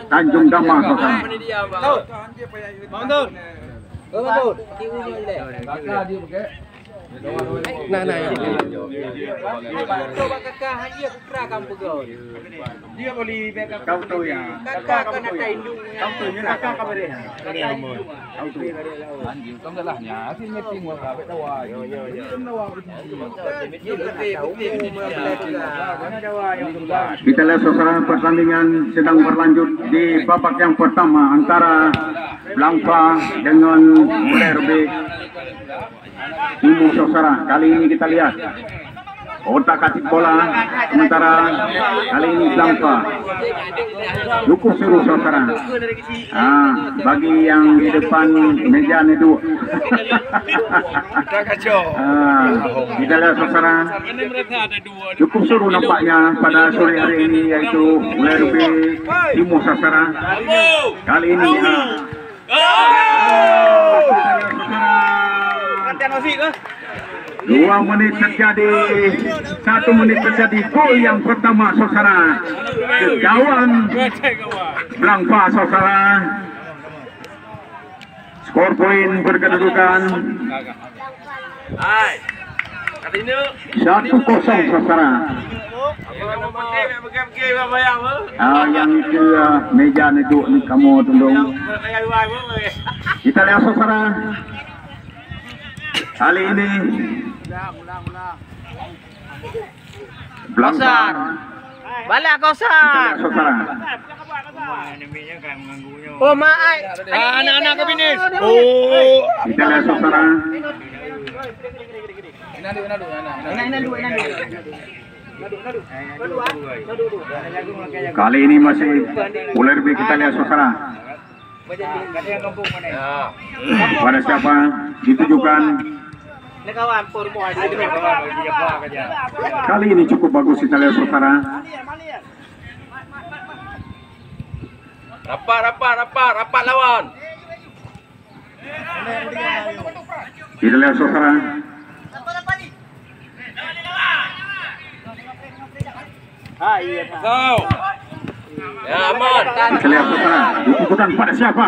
Tanjung Damar saudara. Nah, dia boleh backup. Kau tahu ya? Kakak kena indung. Kau tahu ya? Kakak kau beri. Kau tahu. anjing kau galahnya sih meeting gua kabeh tawa. Kita lihat saudara, pertandingan sedang berlanjut di babak yang pertama antara Langpa dengan ULRB Timur saudara. Kali ini kita lihat otak atik bola, sementara kali ini Langpa cukup seru saudara. Bagi yang di depan meja itu kita lihat saudara, cukup seru nampaknya pada sore hari ini, yaitu ULRB Timur saudara. Kali ini 2 menit terjadi, 1 menit terjadi gol yang pertama saudara. Gawang Langpa saudara. Skor poin berkedudukan 1-0 saudara. Yang itu meja itu kamu tolong. Kita lihat saudara, kali ini Kosar. Balik kosar. saudara. Oh, maai. Anak-anak ke finish. Kita lihat saudara. Kali ini masih ULRB, kita lihat saudara. Pada siapa ditujukan? Kali ini cukup bagus kita lihat saudara. Rapat lawan. Kita lihat saudara. Kau. Ya, aman. Kita lihat saudara, ditujukan pada siapa?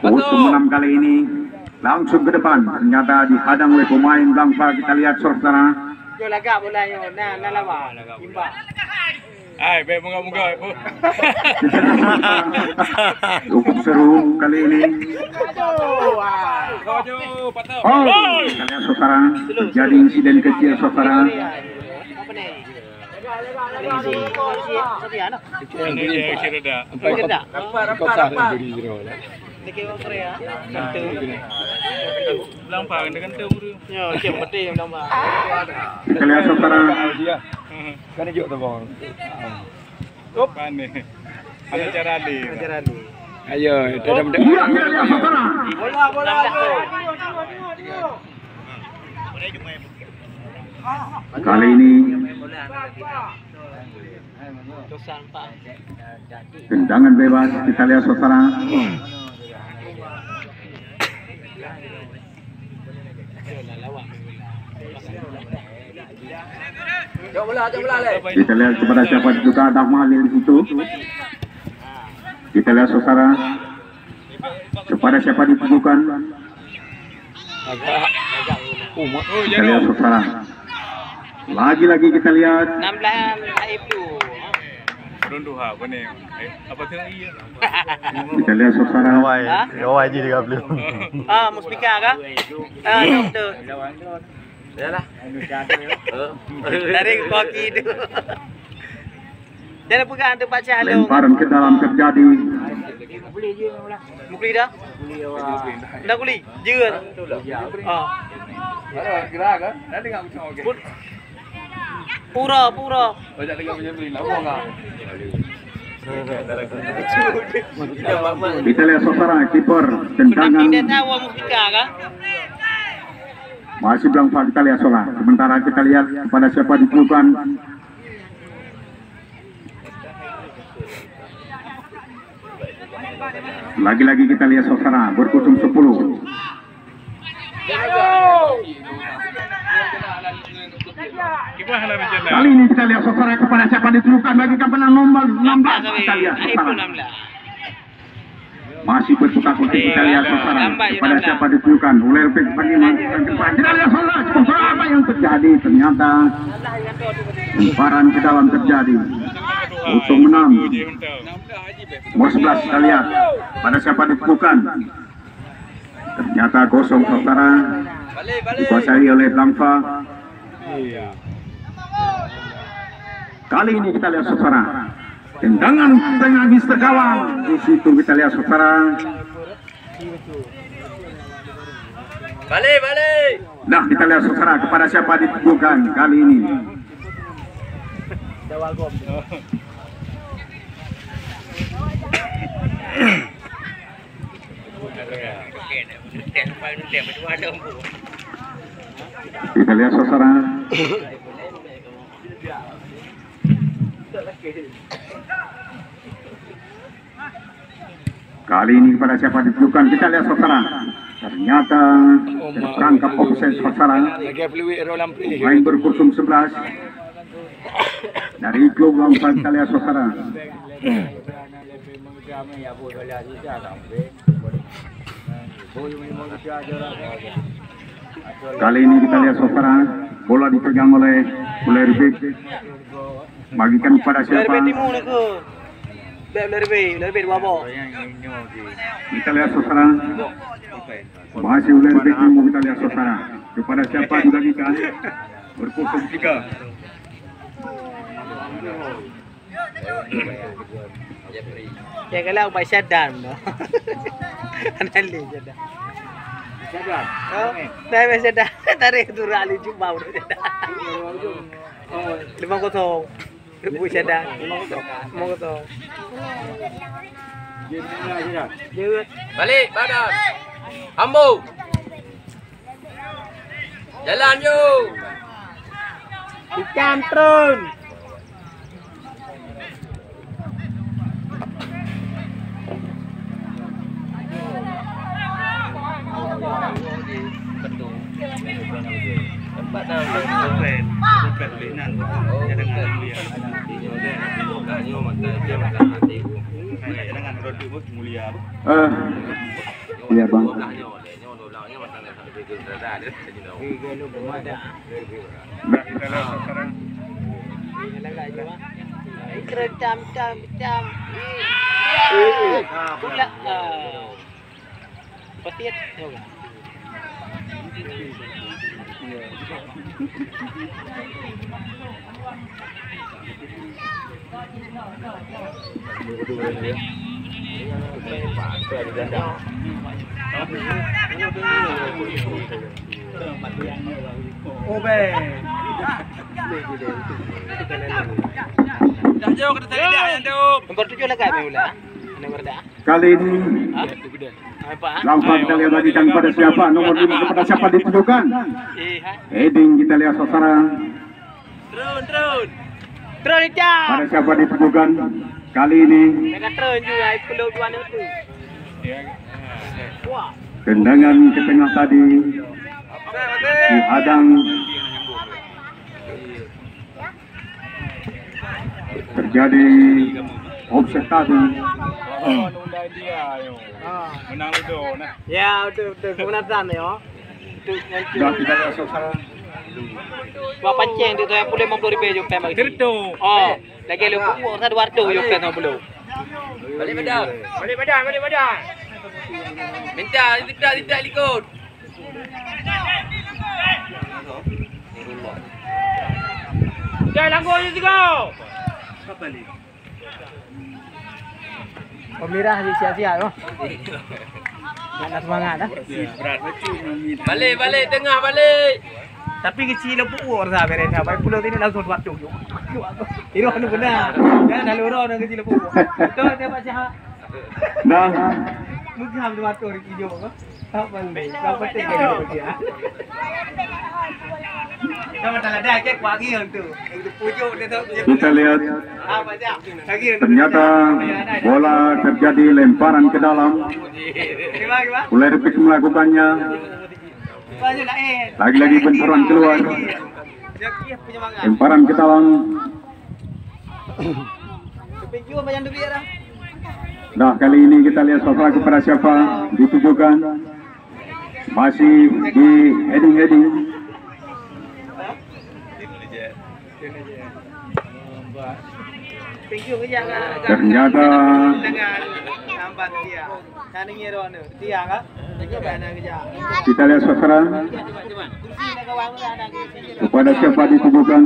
Untuk menang kali ini langsung ke depan, ternyata dihadang oleh pemain Langpa. Kita lihat saudara. Moga-moga. Cukup seru kali ini. Kita lihat saudara, terjadi insiden kecil saudara. Kita lihat saudara. Kan hijau tu bang. Ada cara di. Ayo, dalam Kita lihat saudara. Kali ini tendangan bebas, kita lihat saudara. Kita lihat kepada siapa juga ada Malil di situ. Kita lihat saudara, kepada siapa ditujukan. Kita lihat saudara. Lagi-lagi kita lihat. 16 itu. Kita lihat saudara. Rawai je dekat belum. Muspika kah? Doktor. Yalah. Dari koki itu. Jangan pegang tempat calung. Lemparan ke dalam terjadi. Mukli dah? Dah kuli? Jeur. Kira kan? Nanti enggak bisa okey. Pura. Banyak dengan punya beli nak buang ah. Kita lihat saudara, kiper tendangan. Tidak tahu Muspika kah? Masih Langpa, kita lihat saudara. Sementara kita lihat kepada siapa ditujukan. Lagi-lagi kita lihat saudara, berkutum 10. Kali ini kita lihat saudara kepada siapa ditujukan bagi penang nomor 16 kita lihat saudara. Masih bertukar-tukar kita lihat saudara kepada siapa ditujukan oleh bagi kita lihat saudara apa yang terjadi ternyata lemparan ke dalam terjadi untuk menang nomor 11 kita lihat pada siapa ditujukan ternyata kosong saudara dikuasai oleh Langfa. Kali ini kita lihat saudara tendangan habis tergawang di situ kita lihat saudara. Balik. Nah kita lihat saudara kepada siapa ditujukan kali ini. Kita lihat saudara. Kali ini kepada siapa ditujukan kita lihat saudara. Ternyata terperangkap offset saudara. Main berkurtum 11 dari klub Langfa kita lihat saudara. Kali ini kita lihat saudara bola dipegang oleh Rebek, bagikan kepada siapa? Lebih dua bawah. Kita lihat saudara masih Rebek mau kita lihat saudara kepada siapa dibagikan berpusat 3. Ya kalau by shutdown no. Anali shutdown. Oh, by shutdown. Tarik tu rali jumpa udah shutdown. 5-0. Bu shutdown. 5-0. Jut. Balik badan. Ambu. Jalan yuk. Dicantron. Iya bang. Cam. Pula. Petit. Nomor 7 lah kami mula. Nomor dah. Kali ini Langfa kita lihat bagikan pada siapa nomor 5 kepada siapa ditujukan. Heading kita lihat saudara. Drone jam. Pada siapa ditujukan kali ini. Mereka drone juga peluk dua itu. Wah. Tendangan ke tengah tadi dihadang terjadi offset tadi. Menang ludo nah. Ya, betul. Kemenangan ya. Sudah kita lihat saudara. Dua pancing tu yang boleh 50 ribu juga bagi. Terdo. Oh, lagi lu buat satu wardo juga tak belum. Balik badan. Minta tidak ikut. Dah langgar je juga. Balik. Pemirah di sia-sia tu. Nak semangat dah. Berat betul. Balik tengah balik. Tapi kecil lembu orang sahaja mereka. Baik pulau ini langsung buat tu. Ini orang benar. Jangan lalu orang kecil lembu. Betul dia baca. Nah, Mungkin hamil waktu orang hijau apa? Apa ni? Kau penting kan dia. Kamu tak ada kek pagi tu. Itu pujuk dia tu. kita lihat Apa saja? Lagi. ternyata bola terjadi lemparan ke dalam. Gimana? Rebek melakukannya. Banyak lain. Lagi-lagi benturan keluar. Lemparan ke dalam. Nah, kali ini kita lihat Sofra kepada siapa ditujukan. Masih di heading. Ternyata kita lihat Sofra kepada siapa ditujukan.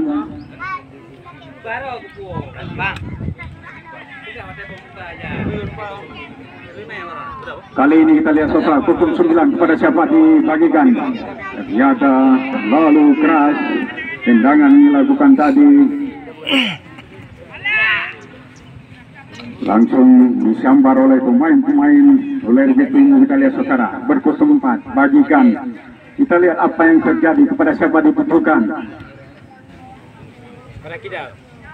Kali ini kita lihat Sofra pukul 9 kepada siapa dibagikan. Ternyata terlalu keras tendangan dilakukan tadi. Langsung disambar oleh pemain-pemain oleh Timur. Kita lihat saudara berkosong 4 bagikan. Kita lihat apa yang terjadi kepada siapa dibutuhkan.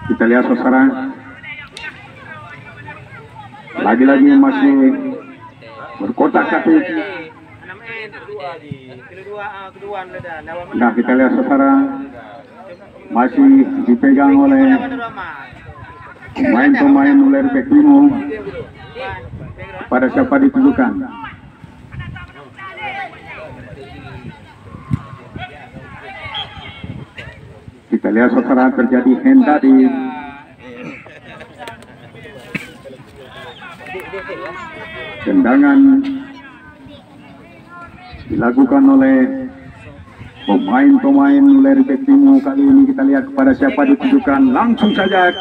Kita lihat saudara lagi-lagi masih berkotak-katik. Nah, kita lihat saudara masih dipegang oleh pemain-pemain oleh Timur. Pada siapa ditujukan. Kita lihat saudara terjadi hand tadi. Tendangan dilakukan oleh pemain-pemain oleh Timur. Kali ini kita lihat kepada siapa ditujukan. Langsung saja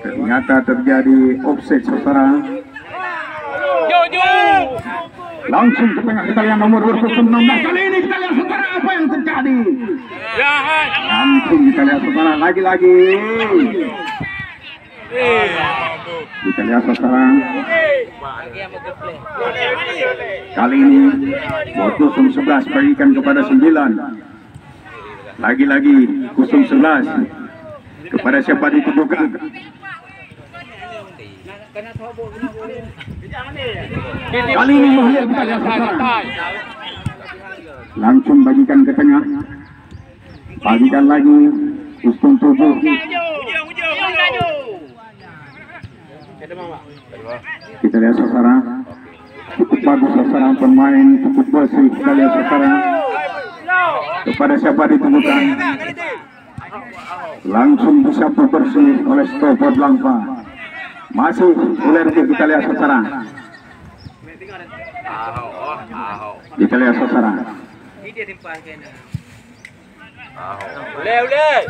ternyata terjadi offset saudara. Langsung ke tengah kita lihat nomor 16. Kali ini kita lihat saudara apa yang terjadi. Langsung kita lihat saudara lagi-lagi. Kita lihat saudara. Kali ini waktu 11 bagikan kepada 9. Lagi-lagi 11 kepada siapa ditujukan. Kali ini kita lihat saudara. Langsung bagikan ke tengah. Bagikan lagi Uston 7. Kita lihat saudara. Cukup bagus saudara, pemain cukup bersih. Kita lihat saudara kepada siapa ditemukan. Langsung disapu bersih oleh stopper Langpa. Masih ular kita lihat saudara. Kita lihat saudara. Boleh.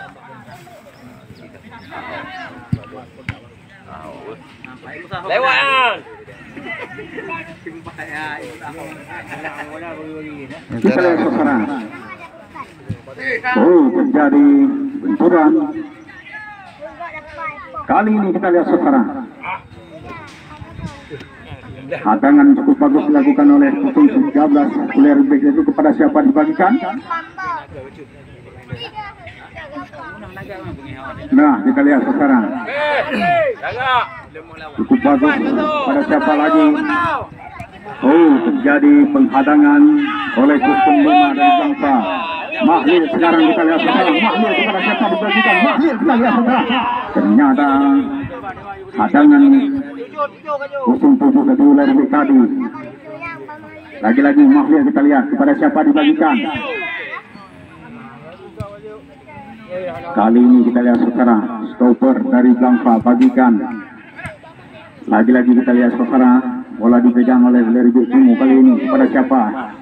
Lewat. Kita lihat saudara. Oh, terjadi benturan. Kali ini kita lihat saudara. Hadangan cukup bagus dilakukan oleh 13 oleh itu kepada siapa dibagikan. Nah, kita lihat saudara. Cukup bagus pada siapa lagi. Oh, terjadi penghadangan oleh Kustum 5 dari Bangsa. Mahlil sekarang kita lihat saudara. Mahlil kepada siapa dibagikan. Mahlil kita lihat saudara. Ternyata hadangan Kustum 7 kedua dari tadi. Lagi-lagi Mahlil kita lihat kepada siapa dibagikan. Kali ini kita lihat saudara, stopper dari Blanfa bagikan. Lagi-lagi kita lihat saudara, bola dipegang oleh Leribik Timur. Kali ini kepada siapa?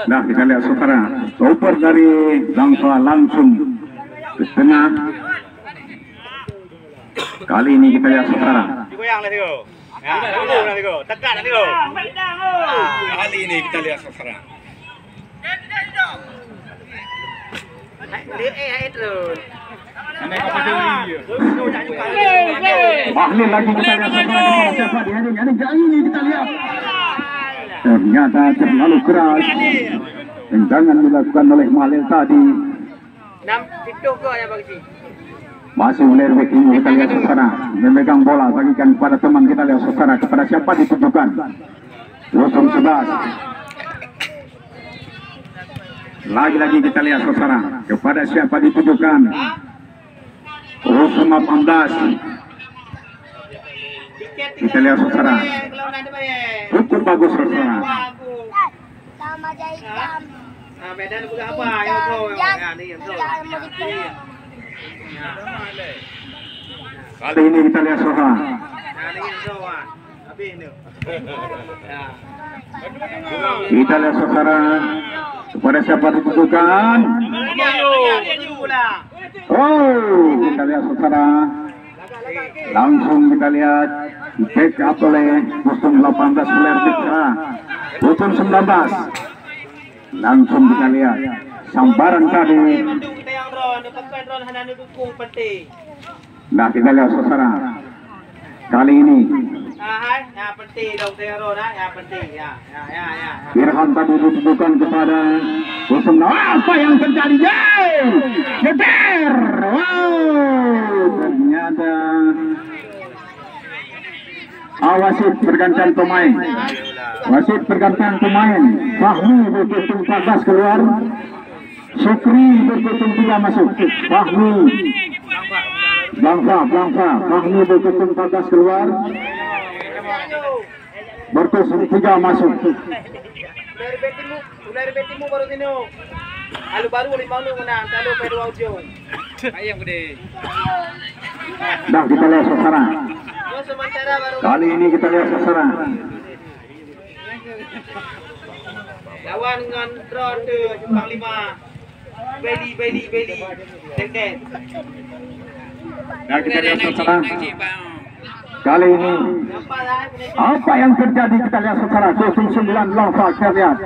Nah, kita lihat saudara, stopper dari Blanfa langsung ke tengah. Kali ini kita lihat saudara. Kali ini kita lihat saudara. Mahlil lagi kita lihat saudara siapa di hari ini kita lihat. Ternyata terlalu keras. Tendangan dilakukan oleh Mahlil tadi. Masih oleh Timur kita lihat saudara. Memegang bola bagikan kepada teman kita lihat saudara. Kepada siapa ditujukan? 11. Lagi-lagi kita lihat saudara, kepada siapa ditujukan. Rusma Pamdas. Kita lihat saudara, cukup bagus saudara. Sama Jaikam. Nah, Medan udah apa? Yang pro, ya nih yang pro. Kali ini kita lihat saudara. Nah, ini yang pro ah. Habis ini. Ya. Kita lihat saudara, kepada siapa ditujukan. Oh, kita lihat saudara. Langsung kita lihat back up oleh 18 Suler Fitra. 19. Langsung kita lihat sambaran tadi. Nah, kita lihat saudara. Kali ini Firhan tadi ditujukan kepada 06. Apa yang terjadi? Geber. Wow, ternyata wasit bergantian pemain. Wasit bergantian pemain. Fahmi berhitung 14 keluar. Syukri berhitung 3 masuk. Fahmi Fahmi berhitung 14 keluar. Berhitung 3 masuk. Dari betimu baru sini. Alu baru 5 lu menang, kalau Pedro Audio. Ayam gede. Nah, kita lihat saudara. Sementara baru. Kali ini kita lihat saudara. Lawan dengan drone tu Jepang 5. Beli. Dek. Nah, kita lihat saudara. Kali ini apa yang terjadi kita lihat saudara. 09 Lava kita lihat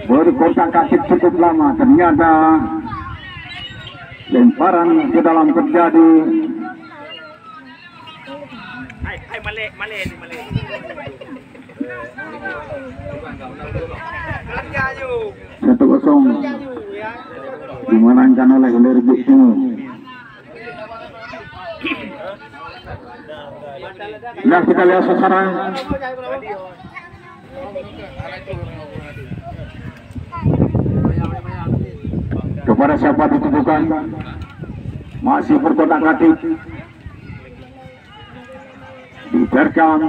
berkontak kaki cukup lama. Ternyata lemparan ke dalam terjadi. Hai Malay. 1-0 dimenangkan oleh Lerbik Timur. Nah, kita lihat saudara. Kepada siapa ditujukan? Masih berkotak-katik. Diterkam.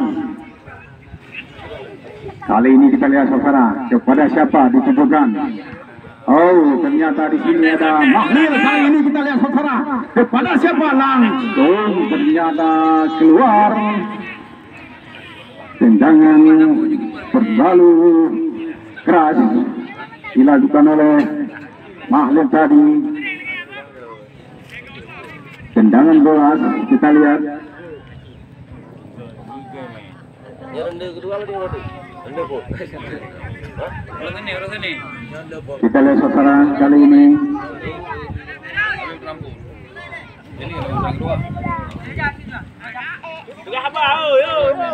Kali ini kita lihat saudara, kepada siapa ditujukan? Oh, ternyata di sini ada Mahlil. Kali ini kita lihat saudara, kepada siapa? Langsung ternyata keluar. Tendangan terlalu keras dilakukan oleh Mahlil tadi. Tendangan bola kita lihat. Kita lihat saudara kali ini.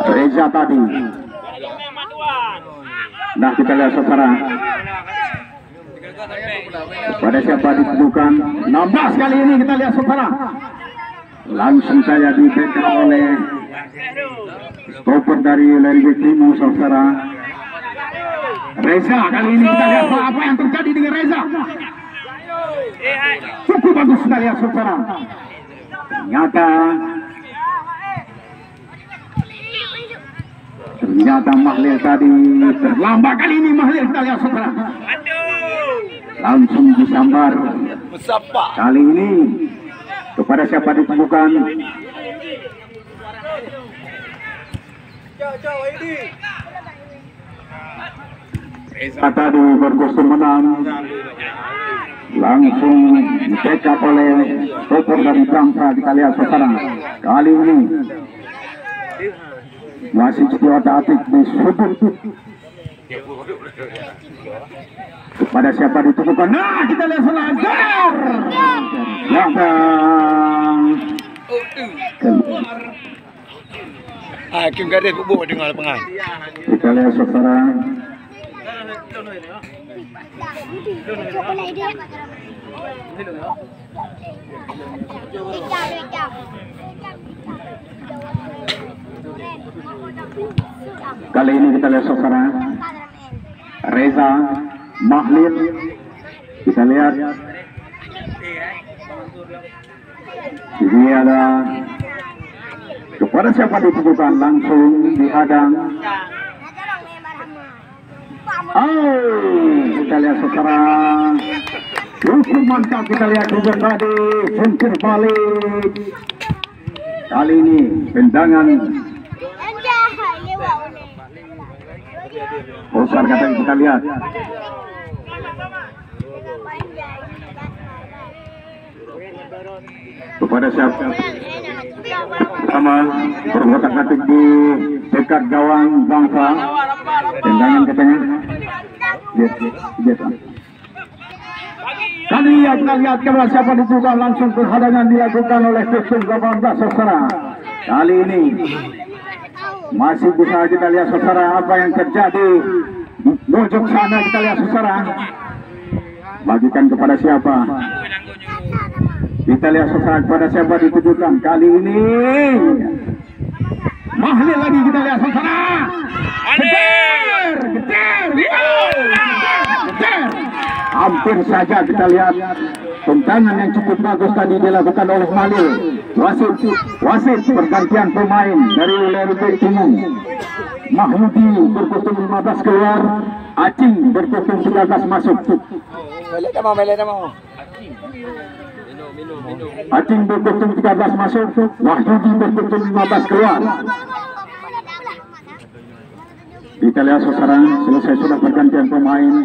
Reza tadi. Nah, kita lihat saudara. Pada siapa ditujukan? 16 kali ini kita lihat saudara. Langsung saya diberikan oleh stopper dari Lerbik Timur saudara. Reza kali ini kita lihat apa yang terjadi dengan Reza. Cukup bagus kita lihat saudara. Ternyata Mahlil tadi terlambat. Kali ini Mahlil kita lihat saudara. Langsung disambar. Kali ini kepada siapa ditujukan? Tadi berkostum menang. Langsung dicekap oleh stopper dari Bangsa kita lihat saudara. Kali ini masih otak-atik disebut. Kepada siapa ditujukan? Nah, kita lihat selancar. Hakim gak ada bubuk dengan lapangan. Kita lihat saudara. Kali ini kita lihat saudara. Reza, Mahlil, Kita lihat. Ini ada kepada siapa ditujukan, langsung dihadang. Kita lihat secara cukup mantap. Kita lihat juga tadi jungkir balik. Kali ini tendangan besar kata kita lihat. Kepada siapa? Sama berkotak-katik di dekat gawang Bangsa. Tendangan ke tengah. Kali ini kita lihat kepada siapa ditujukan, langsung perhadangan dilakukan oleh Kusum 18 saudara. Kali ini masih bisa kita lihat saudara apa yang terjadi. Mojok sana kita lihat saudara. Bagikan kepada siapa? Kita lihat saudara kepada siapa ditujukan. Kali ini Mahlil lagi kita lihat saudara. Getar. Hampir saja kita lihat tendangan yang cukup bagus tadi dilakukan oleh Mahlil. Wasit pergantian pemain dari Lerbe Timung. Mahmudi berkostum 15 keluar, Acing berkostum 13 masuk. Acing berkostum 13 masuk, Wahyudi berkostum 15 keluar. Kita lihat saudara, selesai sudah pergantian pemain.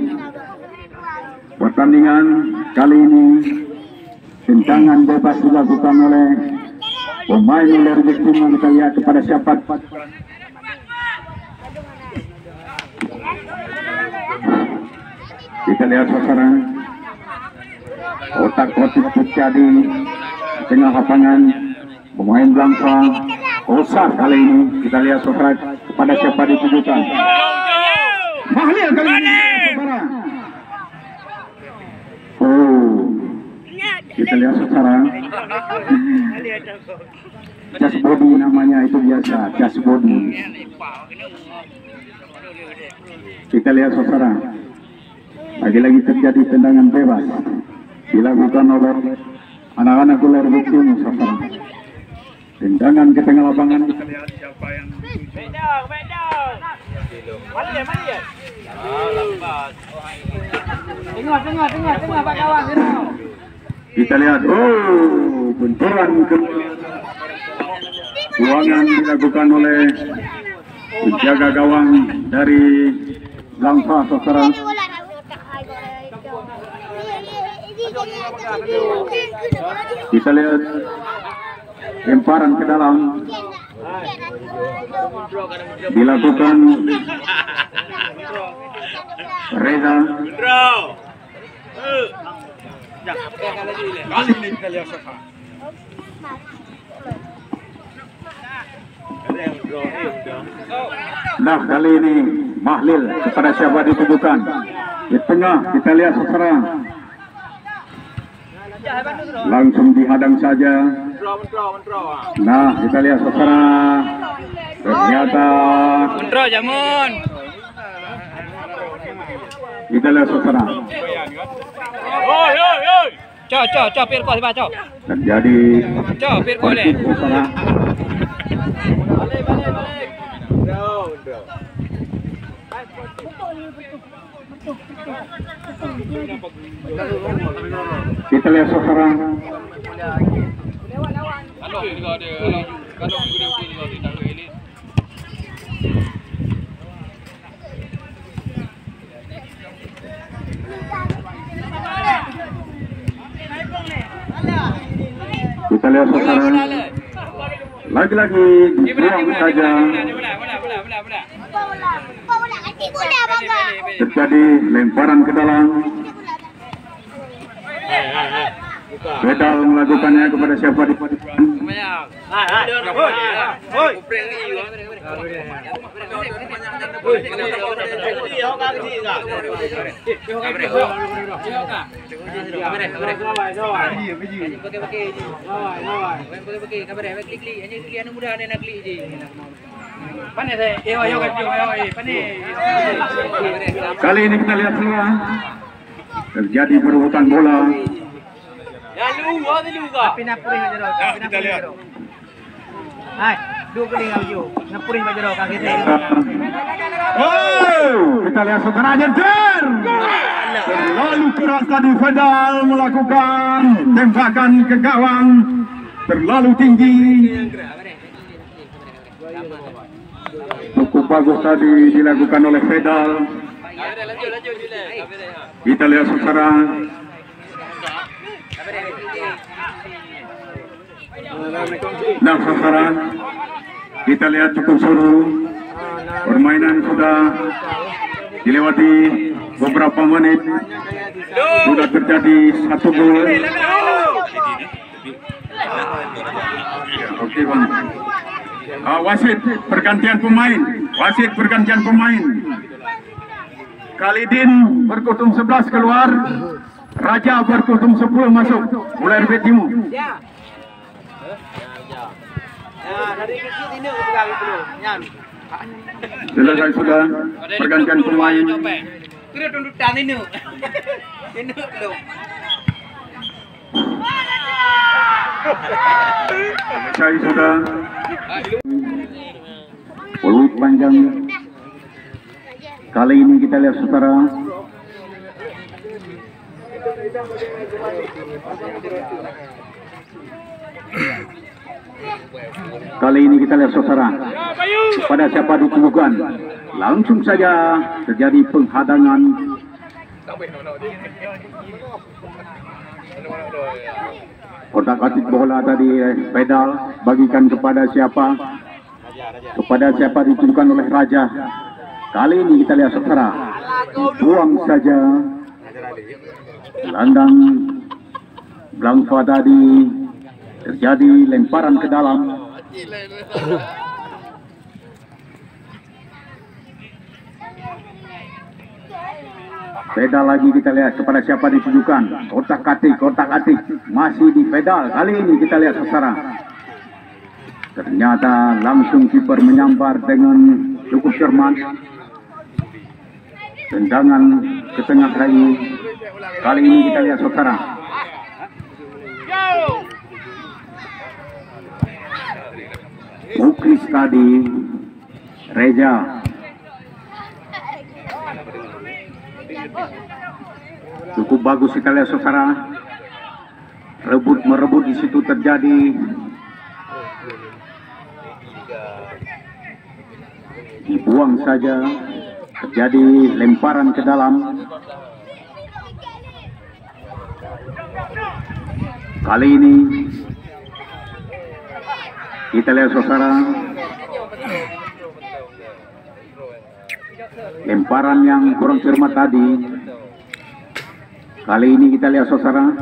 Pertandingan kali ini tendangan bebas dilakukan oleh pemain Lerbe Timung. Kita lihat kepada siapa. Kita lihat saudara, otak-otik terjadi di tengah lapangan. Pemain Bangsa besar kali ini. Kita lihat saudara kepada siapa ditujukan. Mahlil kali ini saudara. Kita lihat saudara. Just body namanya itu biasa, just body. Kita lihat saudara, lagi-lagi terjadi tendangan bebas dilakukan oleh anak-anak Lerbe Timung saudara. Tendangan ke tengah lapangan. Kita lihat siapa yang Tengah Pak kawan. kita lihat, benturan ke buangan dilakukan oleh penjaga gawang dari Bangsa saudara. Kita lihat lemparan ke dalam dilakukan Reza. Kali ini kita lihat sofa. Nah kali ini Mahlil kepada siapa ditujukan. Di tengah kita lihat saudara, langsung dihadang saja. Nah kita lihat saudara, ternyata Jamun. kita lihat saudara, Cho Pirko di baca. terjadi Cho Pirko le. konflik saudara. Kita lihat saudara, kita lihat saudara, lagi-lagi dibuang saja. Terjadi lemparan ke dalam. Bedal melakukannya kepada siapa di kali ini kita lihat semua terjadi perebutan bola. Pinapuring aja dong. Kita lihat. Hai, dua keling aja. Napuring aja dong kaki dia. Oh, kita lihat saudara Jenner. Terlalu keras tadi Fedal melakukan tembakan ke gawang terlalu tinggi. Cukup bagus tadi dilakukan oleh Fedal. Kita lihat saudara. Nah saudara, kita lihat cukup seru. Permainan sudah dilewati beberapa menit. Sudah terjadi 1 gol. Oke bang. Wasit pergantian pemain. Wasit pergantian pemain. Khalidin berkutum 11 keluar. Raja berkutum 10 masuk. Mulai dari timu. Ya, dari kecil ini udah gitu. Nyan. Selesai sudah pergantian pemain. Kira tuntutan ini. Ini belum. Selesai sudah. Peluit panjang. Kali ini kita lihat saudara. Kali ini kita lihat saudara. Pada siapa ditujukan, langsung saja terjadi penghadangan. Kotak-atik bola tadi Pedal bagikan kepada siapa? Kepada siapa ditujukan oleh Raja. Kali ini kita lihat saudara, buang saja. Landang Blangfa tadi terjadi lemparan ke dalam. Pedal lagi kita lihat kepada siapa ditujukan. Kotak-atik masih di Pedal. Kali ini kita lihat saudara. Ternyata langsung kiper menyambar dengan cukup cermat. Tendangan ke tengah lagi. Kali ini kita lihat saudara. Mukris tadi Reza. Cukup bagus kita lihat saudara. Merebut di situ terjadi. Dibuang saja. Terjadi lemparan ke dalam. Kali ini kita lihat saudara. Lemparan yang kurang cermat tadi. Kali ini kita lihat saudara.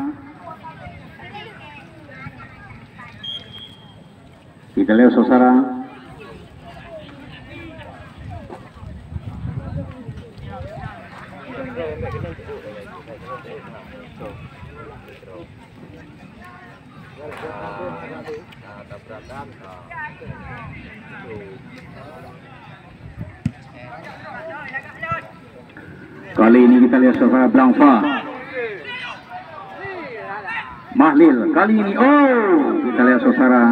Kita lihat saudara. Kali ini kita lihat saudara Blangfa. Mahlil kali ini kita lihat saudara.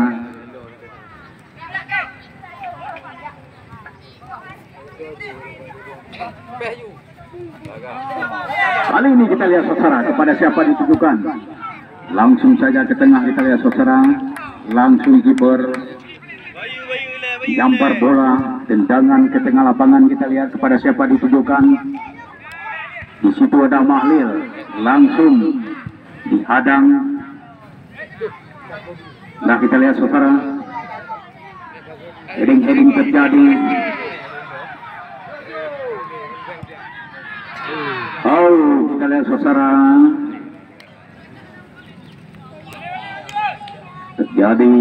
Kali ini kita lihat saudara kepada siapa ditujukan. Langsung saja ke tengah kita lihat saudara. Langsung kiper jampar bola, tendangan ke tengah lapangan kita lihat kepada siapa ditujukan. Di situ ada Mahlil, langsung dihadang. Nah kita lihat saudara, heading terjadi. Kita lihat saudara, terjadi.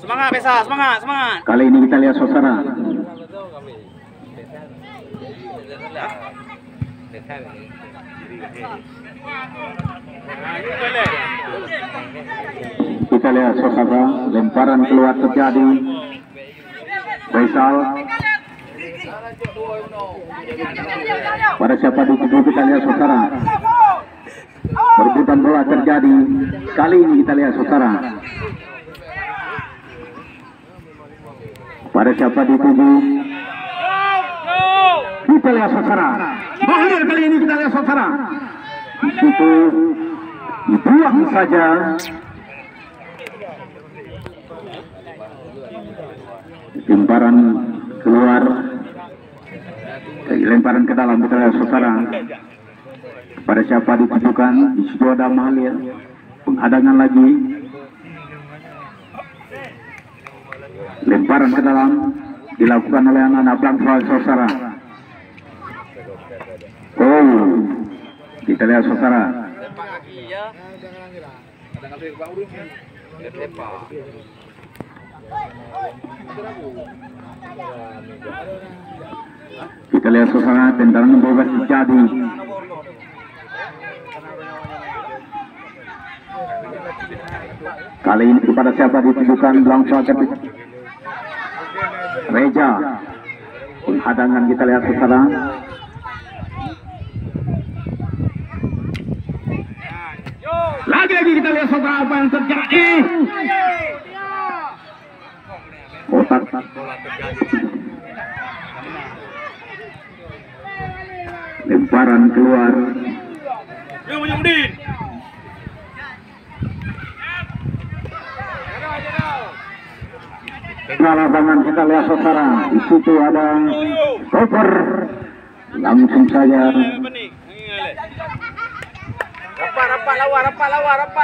Semangat Besa, semangat. Kali ini kita lihat saudara. Kita lihat saudara, lemparan keluar terjadi. Faisal Pada siapa dituju kita lihat saudara. Perebutan bola terjadi. Kali ini kita lihat saudara. Pada siapa dituju kita lihat saudara. Bahaya kali ini kita lihat saudara. Di situ dibuang saja. Lemparan keluar, lemparan ke dalam kita lihat saudara. Pada siapa ditujukan? Di situ ada Mahalir. Penghadangan lagi. Lemparan ke dalam dilakukan oleh anak-anak Blankfal saudara. Oh, kita lihat saudara. Kita lihat saudara, tendangan bebas terjadi. Kali ini kepada siapa ditujukan? Blankfal Reja. Penghadangan kita lihat saudara. Lagi-lagi kita lihat saudara apa yang terjadi. Kotak lemparan keluar. Lapangan kita lihat saudara. Di situ ada koper. Langsung saja. Rapat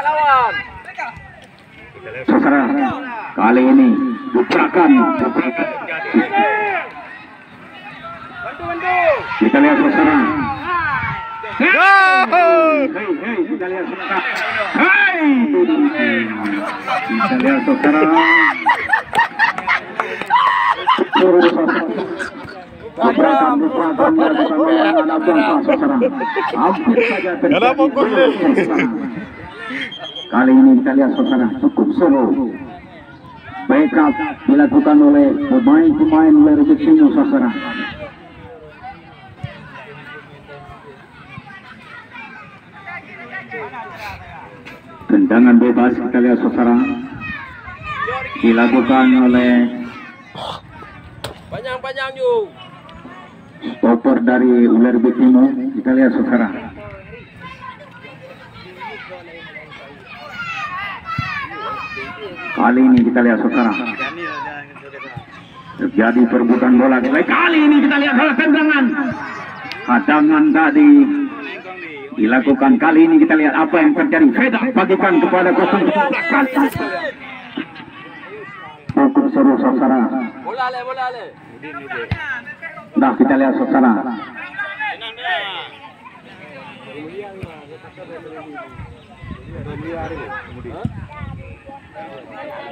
lawan. Saudara, kali ini gebrakan. Kita lihat saudara. Kita lihat saudara. Kita lihat saudara. Gebrakan saudara. Hampir saja terjadi. Kali ini kita lihat saudara, cukup seru. Backup dilakukan oleh pemain-pemain dari sini saudara. Tendangan bebas kita lihat saudara dilakukan oleh Panjang yuk. stopper dari Ular Betimo. Kita lihat saudara. Kali ini kita lihat saudara. Terjadi perebutan bola. Kali ini kita lihat tendangan. Hadangan tadi dilakukan. Kali ini kita lihat apa yang terjadi. Vedat bagikan kepada 0-13. Cukup seru saudara. Bola le. Nah kita lihat saudara.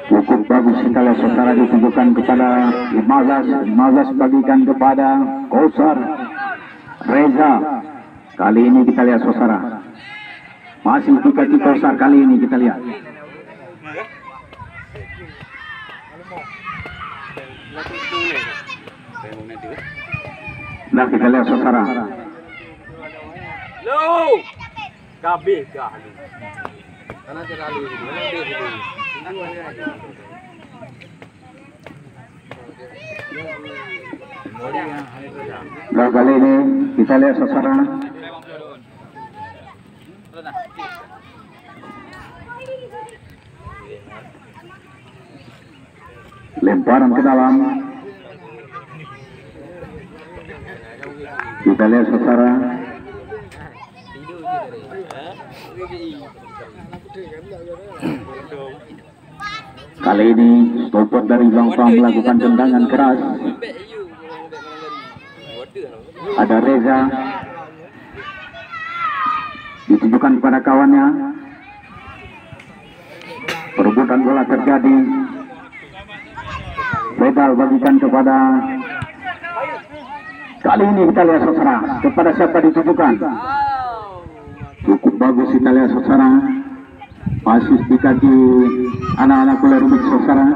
Cukup bagus kita lihat saudara, ditujukan kepada Mazas bagikan kepada Kausar Reza. Kali ini kita lihat saudara, masih dikasih Kausar. Kali ini kita lihat. Nah kita lihat saudara. Lo. Kabeh kah. Karena terlalu Nah kali ini kita lihat saudara. Lemparan ke dalam. Kita lihat saudara. Kali ini stopper dari Blankfal melakukan tendangan keras. Ada Reza. Ditujukan kepada kawannya. Perebutan bola terjadi. Pedal bagikan kepada. Kali ini kita lihat saudara, kepada siapa ditujukan. Cukup bagus kita lihat saudara. Masih di kaki anak-anak Ular Rubik saudara.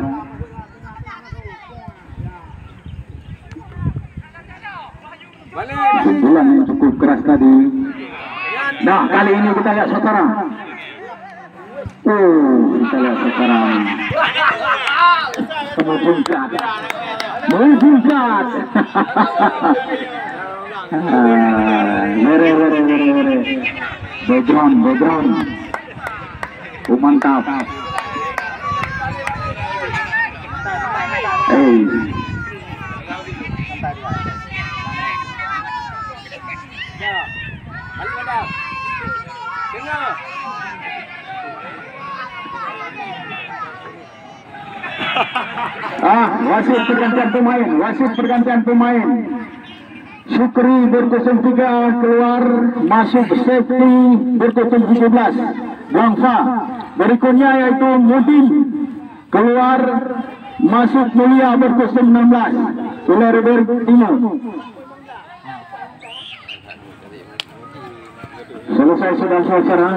Pukulan yang cukup keras tadi. Nah, kali ini kita lihat saudara. Kita lihat saudara. Menjungkat. Mere. Background. Mantap. Wasit pergantian pemain. Syukri berkosong 3 keluar, masuk safety berkosong 17. Wangfa. Berikutnya yaitu Mudin keluar, masuk Mulia berkosong 16. Suler Timur. Selesai sudah saudara.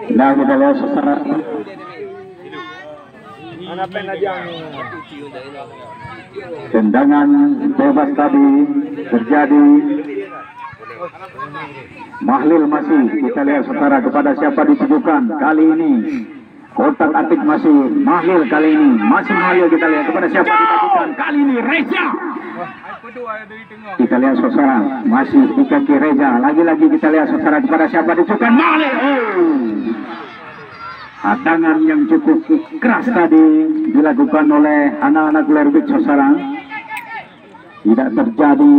Nah, kita lihat saudara. Tendangan bebas tadi terjadi. Mahlil masih, kita lihat saudara kepada siapa ditujukan kali ini. Kotak atik masih Mahlil kali ini, masih Mahlil, kita lihat kepada siapa ditujukan kali ini. Reza. Kita lihat saudara, masih di kaki Reza. Lagi-lagi kita lihat saudara kepada siapa ditujukan Mahlil. Hadangan yang cukup keras tadi dilakukan oleh anak-anak Lerbit saudara. Tidak terjadi.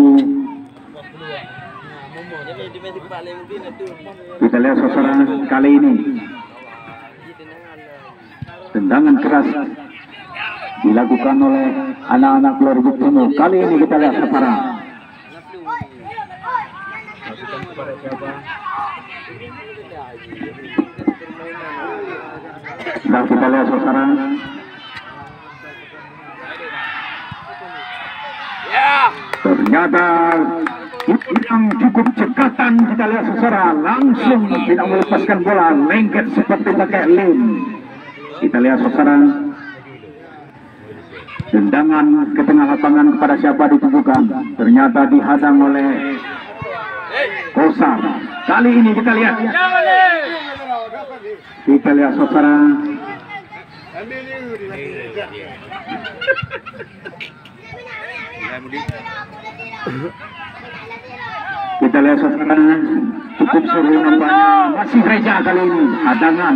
Kita lihat saudara kali ini tendangan keras dilakukan oleh anak-anak Lerbit Timur. Kali ini kita lihat saudara. Nah, kita lihat saudara. Ternyata yang cukup cekatan, kita lihat saudara, langsung tidak melepaskan bola, lengket seperti pakai lem. Kita lihat saudara, tendangan ke tengah lapangan kepada siapa ditujukan, ternyata dihadang oleh Kosar. Kali ini kita lihat. Kita lihat saudara. Kita lihat saudara, cukup seru nampaknya. Masih Reza kali ini, hadangan.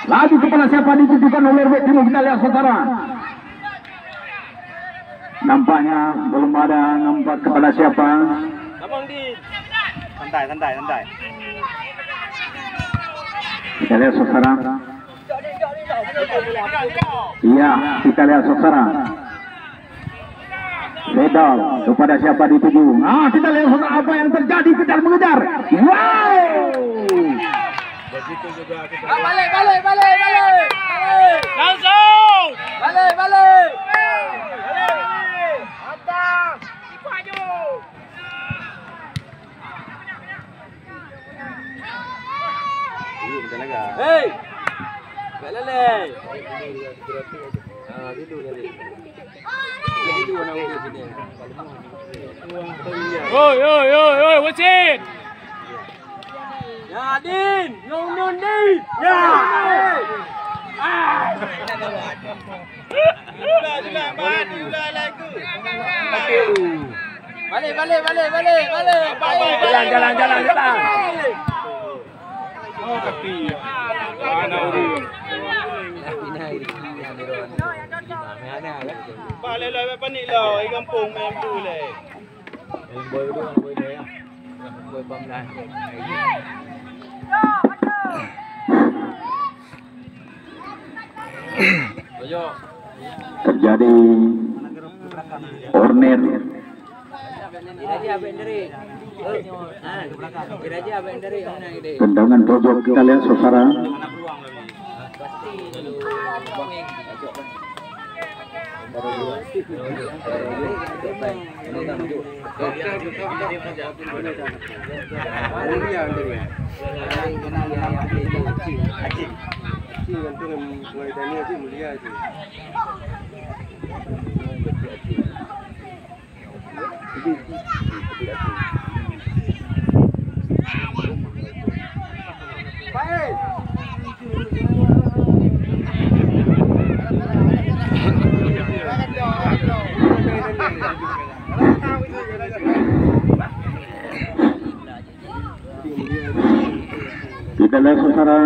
Lagi kepada siapa ditujukan oleh Lerbit Timur, kita lihat saudara. Nampaknya belum ada nampak kepada siapa. Santai. Kita lihat saudara. Iya, kita lihat saudara. Bedal kepada siapa dituju. Kita lihat saudara apa yang terjadi, kejar mengejar. Wow. Balik. Langsung. Balik. Abang. Maju. Hei. Balale. Gitu tadi. Oi, wasit. Ya, Din. Nun Din. Ya. Diulah lagu. Balik. Jalan. Oh, tapi. Balik lah, panik lah. Kampung main boleh. Boy pamlan. Terjadi corner Tendangan pojok kita lihat saudara. Kita lihat saudara,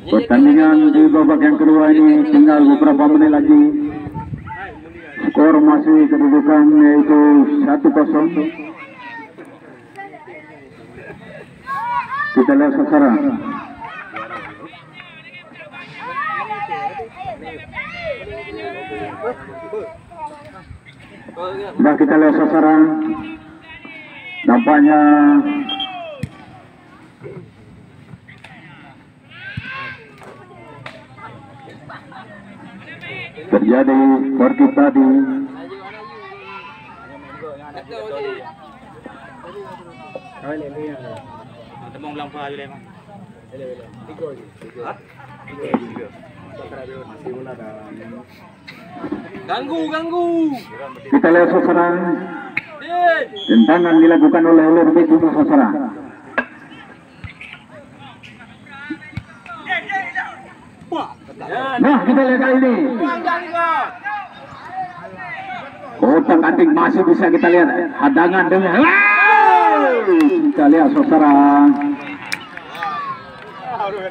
pertandingan di babak yang kedua ini tinggal beberapa menit lagi. Skor masih kedudukan yaitu 1-0. Kita lihat saudara. Nah, kita lihat saudara. Nampaknya terjadi seperti tadi. Ganggu. Kita lihat saudara, tendangan dilakukan oleh Lebih untuk saudara. Nah, kita lihat kali ini. Kotak atik masih bisa kita lihat hadangan dengan. Kita lihat saudara.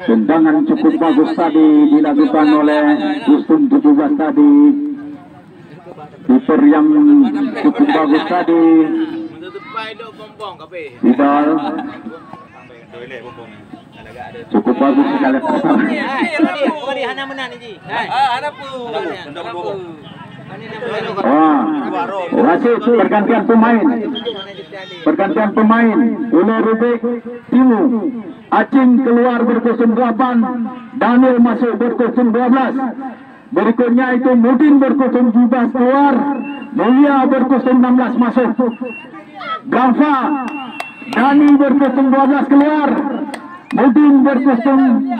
Tendangan cukup bagus tadi dilakukan oleh Gustum 17 tadi. Kiper yang cukup bagus tadi. Idol. Cukup bagus sekali. Wasit pergantian pemain. Pergantian pemain. Oleh Rubik Timu. Acing keluar berkostum 8. Daniel masuk berkostum 12. Berikutnya itu Mudin berkostum 17 keluar. Mulia berkostum 16 masuk. Gamfa Dani berkostum 12 keluar. Mudin berkostum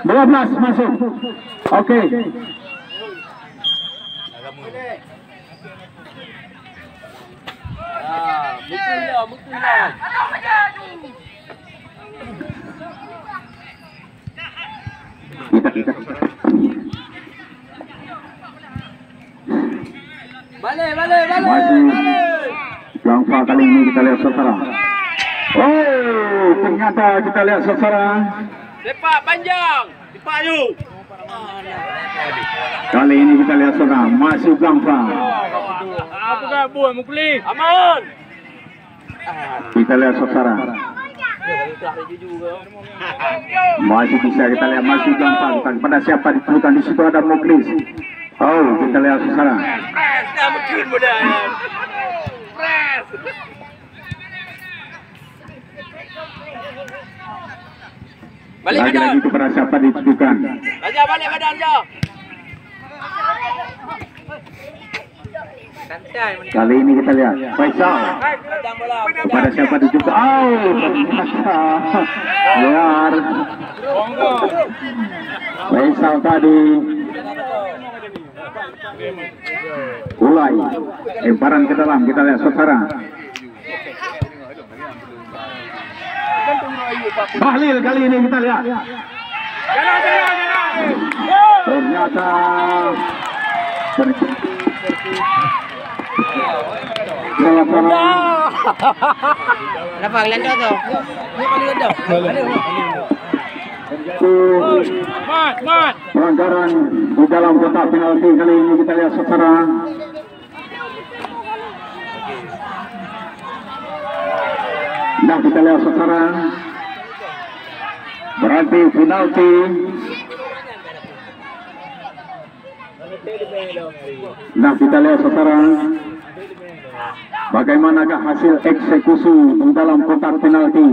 12 masuk. Oke. Balik. Langkah kali ini kita lihat saudara. Oh, ternyata kita lihat saudara. Sepak panjang. Dipayu. Kali ini kita lihat saudara, masih Langkah. Apa kah buat Mukli? Aman. Kita lihat saudara. Masih bisa kita lihat, masih Langkah. Pada siapa diperlukan di situ ada Muklis. Oh, kita lihat saudara. Dah mungkin mudah. Balik badan. Lagi-lagi kepada siapa ditujukan. Raja balik badan jauh. Kali ini kita lihat Faisal. Kepada siapa ditujukan. Oh, ternyata luar. Faisal tadi. Ulai. Lemparan ke dalam, kita lihat saudara. Bahlil kali ini kita lihat. Ternyata Kenapa kalian tuh? Pelanggaran di dalam kotak penalti kali ini kita lihat saudara. Nah, kita lihat saudara. Berarti penalti. Nah, kita lihat saudara. Bagaimanakah hasil eksekusi di dalam kotak penalti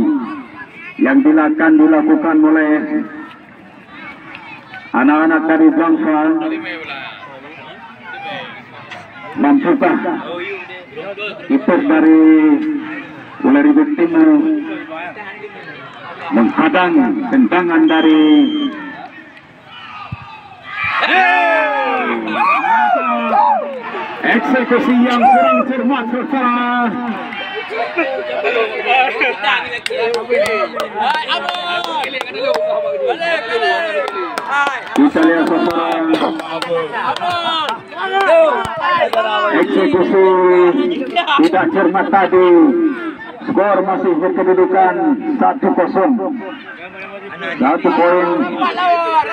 yang dilakukan oleh anak-anak dari bangsa? Mampukah kiper dari Uleri Timur menghadang tendangan dari eksekusi yang kurang cermat saudara. Kita lihat saudara, eksekusi tidak cermat tadi. Skor masih berkedudukan 1-0. 1 poin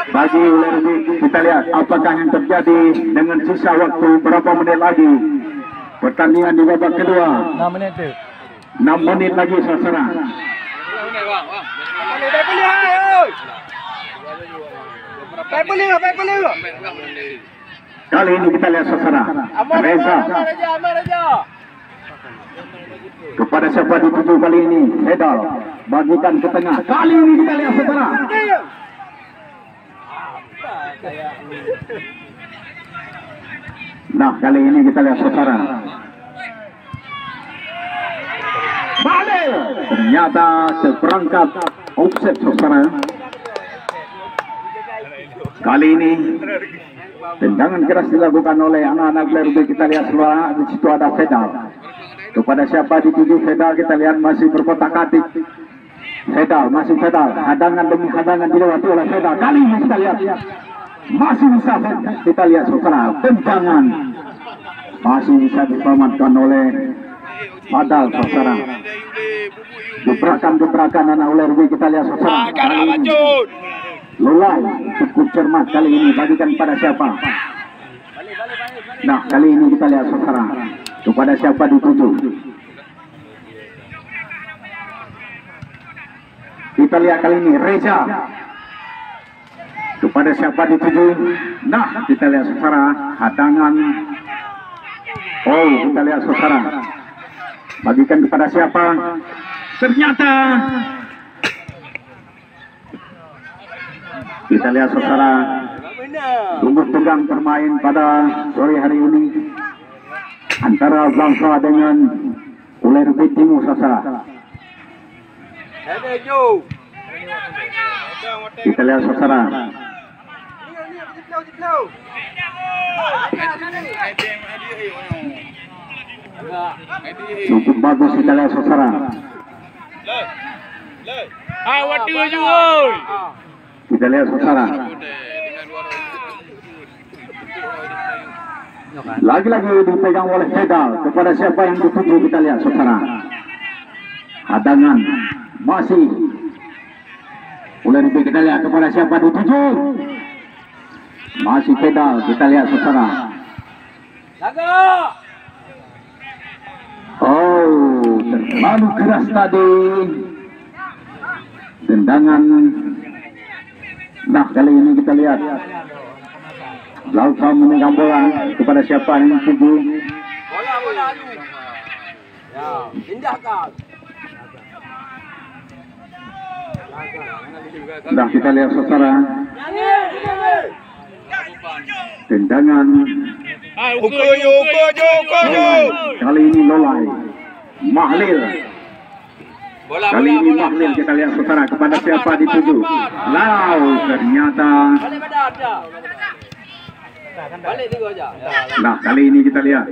bagi Uleri. Kita lihat apakah yang terjadi dengan sisa waktu berapa menit lagi pertandingan di babak kedua. 6 menit lagi saudara. Kali ini kita lihat saudara, Reza kepada siapa dituju kali ini? Hedal bagikan ke tengah. Kali ini kita lihat saudara, nah kali ini kita lihat saudara, balik ternyata seperangkat offset saudara. Kali ini tendangan keras dilakukan oleh anak-anak Uleri. Kita lihat seluruh di situ ada Fedal. Kepada siapa dituju Fedal, kita lihat masih berkotak-atik. Fedal, masih Fedal, hadangan demi hadangan dilewati oleh Fedal. Kali ini kita lihat masih bisa kita lihat saudara, tendangan masih bisa diselamatkan oleh Fadal saudara. Gebrakan anak Uleri kita lihat saudara. Lulai cukup cermat kali ini, bagikan pada siapa? Nah kali ini kita lihat saudara, kepada siapa dituju? Kita lihat kali ini Reza, kepada siapa dituju? Nah kita lihat saudara, hadangan. Oh kita lihat saudara, bagikan kepada siapa? Ternyata kita lihat saudara, sungguh tegang bermain pada sore hari ini antara bangsa dengan Uleri Timur saudara. Kita lihat saudara, cukup bagus kita lihat saudara. Kita lihat saudara, lagi-lagi dipegang oleh Fedal. Kepada siapa yang dituju kita lihat saudara, hadangan masih Uleri. Kita lihat kepada siapa dituju, masih Fedal. Kita lihat saudara, oh terlalu keras tadi tendangan. Nah kali ini kita lihat Lausa memegang bola. Kepada siapa yang dituju? Bola ya, pindahkan. Nah kita lihat saudara, tendangan kali ini Lolai Mahlil. Kali ini Mahlil kita lihat saudara, kepada siapa dituju? Lau ternyata. Nah kali ini kita lihat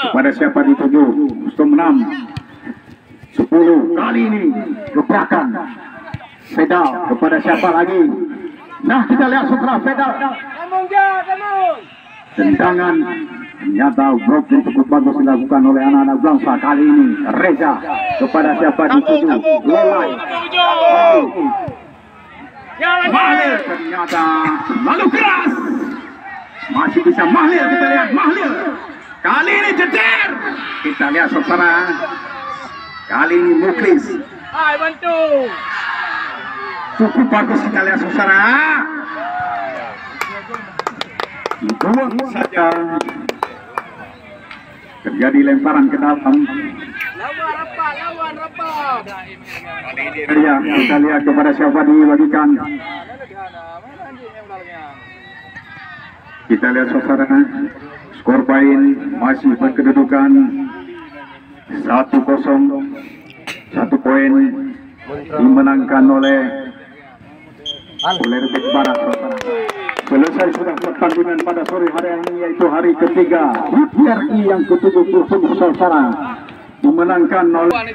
kepada siapa dituju? 6 10. Kali ini gebrakan Fedal. Kepada siapa lagi? Nah kita lihat saudara, Fedal tendangan ternyata blok yang cukup bagus dilakukan oleh anak-anak bangsa. Kali ini Reza, kepada siapa dituju? Lolai Mahlil ternyata lalu keras, masih bisa Mahlil. Kita lihat Mahlil kali ini jeter. Kita lihat saudara, kali ini Muklis cukup bagus. Kita lihat saudara, buang saja Terjadi lemparan ke dalam. Ya, kita lihat kepada siapa dibagikan. Kita lihat saudara, skor poin masih berkedudukan 1-0. 1 poin dimenangkan oleh Rebek Barat, saudara. Selesai sudah pertandingan pada sore hari ini, yaitu hari ketiga RI yang ke-70, saudara, dimenangkan oleh